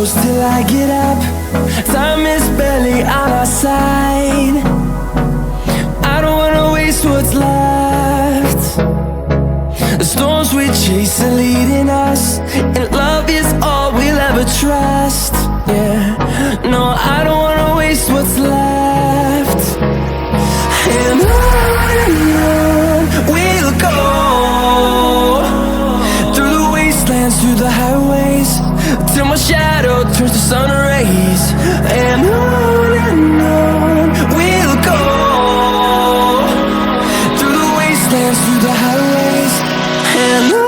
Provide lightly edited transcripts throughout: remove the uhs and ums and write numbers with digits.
close till I get up. Time is barely on our side. I don't wanna waste what's left. The storms we chase are leading us, and love is all we'll ever trust. Yeah, no, I don't wanna waste what's left. And on we'll go, through the wastelands, through the highways, till my shadow turns to sun rays. And on we'll go, through the wastelands, through the highways, and on.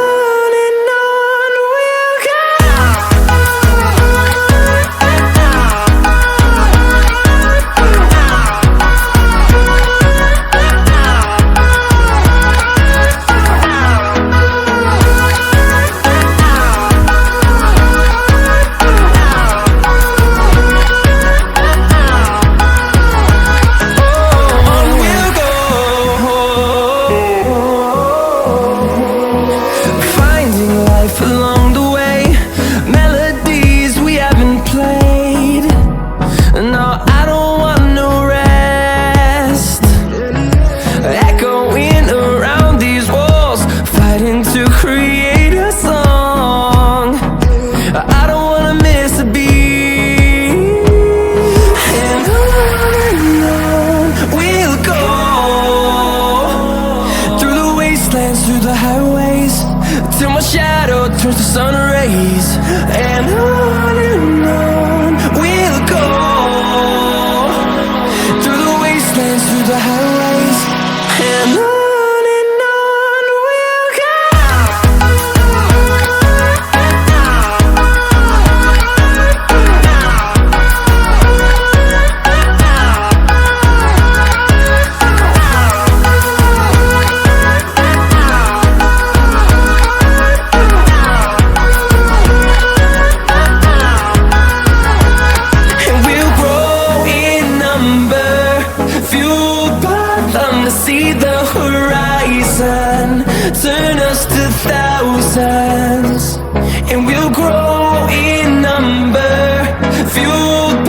Along the way, melodies we haven't played. No, I don't want no rest. Echoing around these walls, fighting to create a song. I don't wanna miss a beat. And on we'll go, through the wastelands, through the highways, till my shadow turns to sun rays. And on we'll go, through the wastelands, through the highways, and on we'll go. See the horizon turn us to thousands, and we'll grow in number, fueled